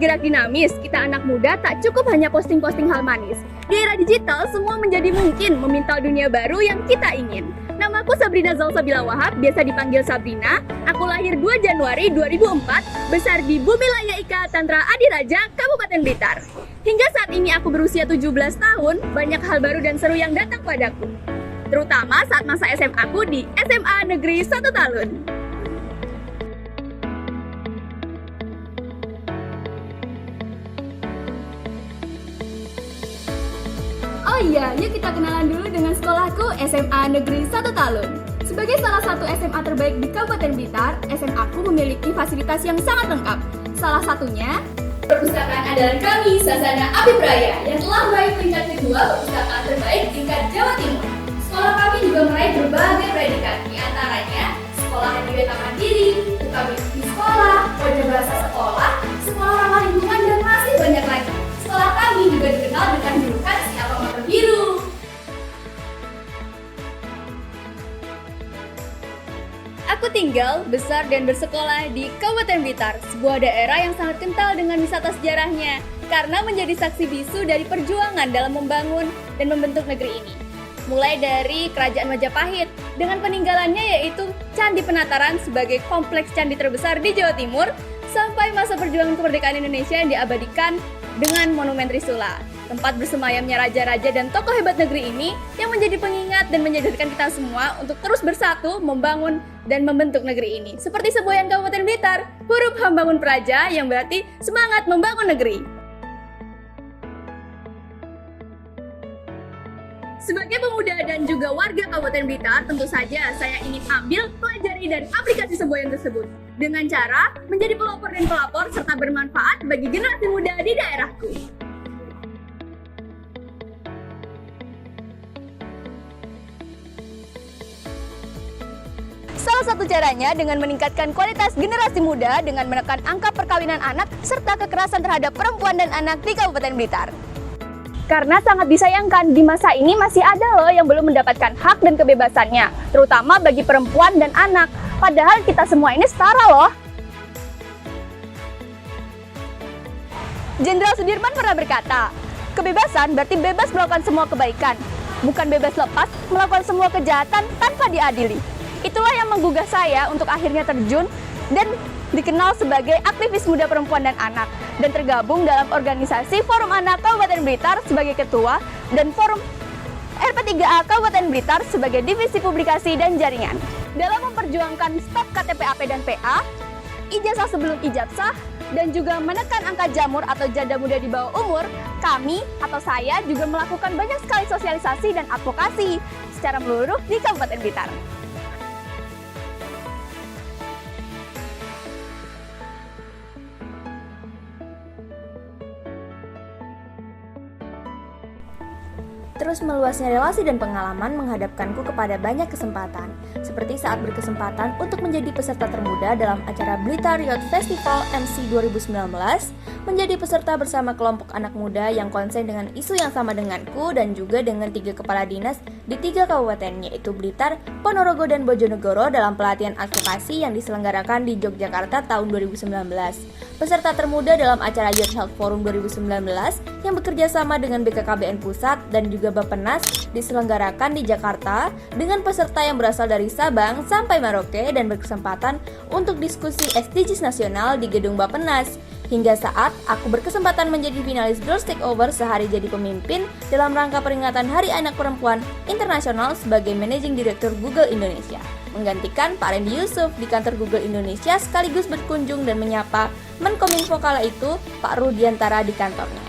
bergerak dinamis, kita anak muda tak cukup hanya posting-posting hal manis. Di era digital, semua menjadi mungkin memintal dunia baru yang kita ingin. Namaku Sabrina Zalsabila Wahab, biasa dipanggil Sabrina. Aku lahir 2 Januari 2004, besar di Bumi Laya Ika Tantra Adiraja, Kabupaten Blitar. Hingga saat ini aku berusia 17 tahun, banyak hal baru dan seru yang datang padaku. Terutama saat masa SMA aku di SMA Negeri 1 Talun. Oh iya, yuk kita kenalan dulu dengan sekolahku SMA Negeri 1 Talun. Sebagai salah satu SMA terbaik di Kabupaten Blitar, SMA-ku memiliki fasilitas yang sangat lengkap. Salah satunya perpustakaan andalan kami, Sasana Apip Raya, yang telah meraih peringkat kedua perpustakaan terbaik tingkat Jawa Timur. Sekolah kami juga meraih berbagai predikat, di antaranya sekolah handicap mandiri, UKM di sekolah, wajah bahasa sekolah, sekolah ramah lingkungan, dan masih banyak lagi. Sekolah kami juga dikenal dengan julukan si Alma Mater Biru. Aku tinggal, besar, dan bersekolah di Kabupaten Blitar, sebuah daerah yang sangat kental dengan wisata sejarahnya, karena menjadi saksi bisu dari perjuangan dalam membangun dan membentuk negeri ini. Mulai dari Kerajaan Majapahit, dengan peninggalannya yaitu Candi Penataran sebagai kompleks candi terbesar di Jawa Timur, sampai masa perjuangan kemerdekaan Indonesia yang diabadikan dengan Monumen Trisula, tempat bersemayamnya raja-raja dan tokoh hebat negeri ini yang menjadi pengingat dan menyadarkan kita semua untuk terus bersatu membangun dan membentuk negeri ini. Seperti semboyan Kabupaten Blitar, huruf H bangun praja yang berarti semangat membangun negeri. Sebagai pemuda dan juga warga Kabupaten Blitar, tentu saja saya ingin ambil, pelajari, dan aplikasi semboyan tersebut dengan cara menjadi pelopor dan pelapor serta bermanfaat bagi generasi muda di daerahku. Salah satu caranya dengan meningkatkan kualitas generasi muda dengan menekan angka perkawinan anak serta kekerasan terhadap perempuan dan anak di Kabupaten Blitar. Karena sangat disayangkan di masa ini masih ada loh yang belum mendapatkan hak dan kebebasannya, terutama bagi perempuan dan anak. Padahal kita semua ini setara loh. Jenderal Sudirman pernah berkata, kebebasan berarti bebas melakukan semua kebaikan, bukan bebas lepas melakukan semua kejahatan tanpa diadili. Itulah yang menggugah saya untuk akhirnya terjun dan dikenal sebagai aktivis muda perempuan dan anak, dan tergabung dalam organisasi Forum Anak Kabupaten Blitar sebagai ketua dan Forum RP3A Kabupaten Blitar sebagai divisi publikasi dan jaringan. Dalam memperjuangkan stop KTP AP dan PA, ijazah sebelum ijazah, dan juga menekan angka jamur atau janda muda di bawah umur, kami atau saya juga melakukan banyak sekali sosialisasi dan advokasi secara menyeluruh di Kabupaten Blitar. Terus meluasnya relasi dan pengalaman menghadapkanku kepada banyak kesempatan, seperti saat berkesempatan untuk menjadi peserta termuda dalam acara Blitar Youth Festival MC 2019, menjadi peserta bersama kelompok anak muda yang konsen dengan isu yang sama denganku dan juga dengan 3 kepala dinas di 3 kabupaten, yaitu Blitar, Ponorogo, dan Bojonegoro dalam pelatihan advokasi yang diselenggarakan di Yogyakarta tahun 2019. Peserta termuda dalam acara Youth Health Forum 2019 yang bekerja sama dengan BKKBN Pusat dan juga Bappenas diselenggarakan di Jakarta dengan peserta yang berasal dari Sabang sampai Merauke dan berkesempatan untuk diskusi SDGs nasional di gedung Bappenas. Hingga saat aku berkesempatan menjadi finalis Girls Takeover sehari jadi pemimpin dalam rangka peringatan Hari Anak Perempuan Internasional sebagai Managing Director Google Indonesia, menggantikan Pak Randy Yusuf di kantor Google Indonesia sekaligus berkunjung dan menyapa Menkominfo kala itu Pak Rudiantara di kantornya.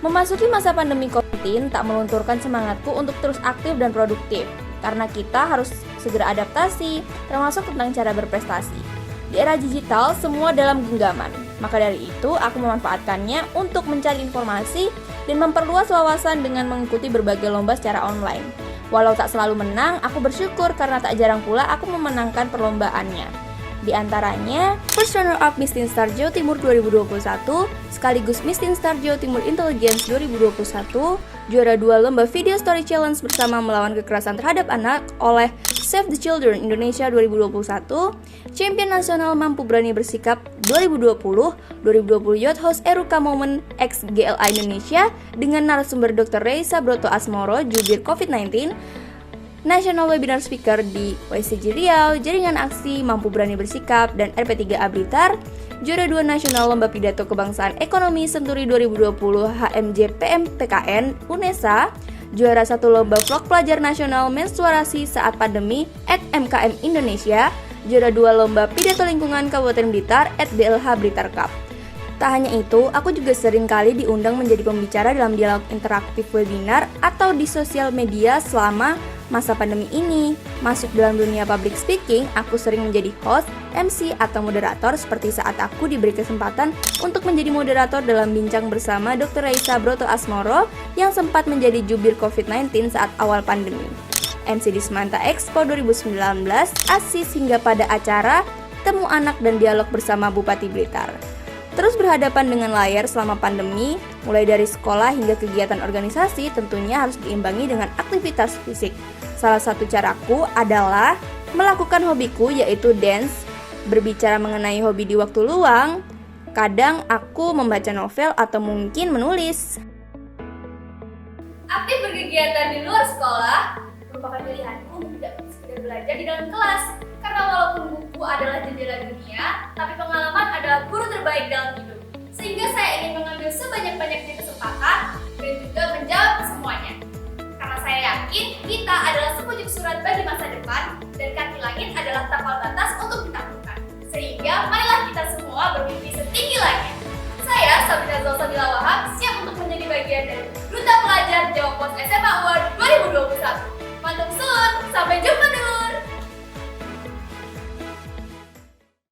Memasuki masa pandemi COVID-19 tak melunturkan semangatku untuk terus aktif dan produktif, karena kita harus segera adaptasi, termasuk tentang cara berprestasi. Di era digital, semua dalam genggaman. Maka dari itu, aku memanfaatkannya untuk mencari informasi dan memperluas wawasan dengan mengikuti berbagai lomba secara online. Walau tak selalu menang, aku bersyukur karena tak jarang pula aku memenangkan perlombaannya. Di antaranya, First Runner Up Miss Teen Star Jawa Timur 2021, sekaligus Miss Teen Star Jawa Timur Intelligence 2021, juara 2 lomba video story challenge bersama melawan kekerasan terhadap anak oleh Save the Children Indonesia 2021, champion nasional mampu berani bersikap 2020 Youth Host Eruka Moment X GLA Indonesia dengan narasumber Dr. Reisa Broto Asmoro, jubir COVID-19, National Webinar Speaker di YCG Riau, Jaringan Aksi Mampu Berani Bersikap, dan RP3A Blitar, juara 2 Nasional Lomba Pidato Kebangsaan Ekonomi Senturi 2020 HMJ PMPKN UNESA, juara 1 Lomba Vlog Pelajar Nasional Menstruasi Saat Pandemi @MKM Indonesia, juara 2 Lomba Pidato Lingkungan Kabupaten Blitar @BLH Blitar Cup. Tak hanya itu, aku juga sering kali diundang menjadi pembicara dalam dialog interaktif webinar atau di sosial media selama masa pandemi ini. Masuk dalam dunia public speaking, aku sering menjadi host, MC, atau moderator seperti saat aku diberi kesempatan untuk menjadi moderator dalam bincang bersama Dr. Reisa Broto Asmoro yang sempat menjadi jubir COVID-19 saat awal pandemi. MC di Semanta Expo 2019, ASIS hingga pada acara Temu Anak dan Dialog bersama Bupati Blitar. Terus berhadapan dengan layar selama pandemi, mulai dari sekolah hingga kegiatan organisasi tentunya harus diimbangi dengan aktivitas fisik. Salah satu caraku adalah melakukan hobiku yaitu dance, berbicara mengenai hobi di waktu luang, kadang aku membaca novel atau mungkin menulis. Aktif berkegiatan di luar sekolah merupakan pilihanku untuk tidak sekedar belajar di dalam kelas. Karena walaupun buku adalah jendela dunia, tapi pengalaman adalah guru terbaik dalam hidup. Sehingga saya ingin mengambil sebanyak-banyaknya kesempatan dan juga menjawab semuanya. Karena saya yakin kita adalah sepucuk surat bagi masa depan dan kaki langit adalah tapal batas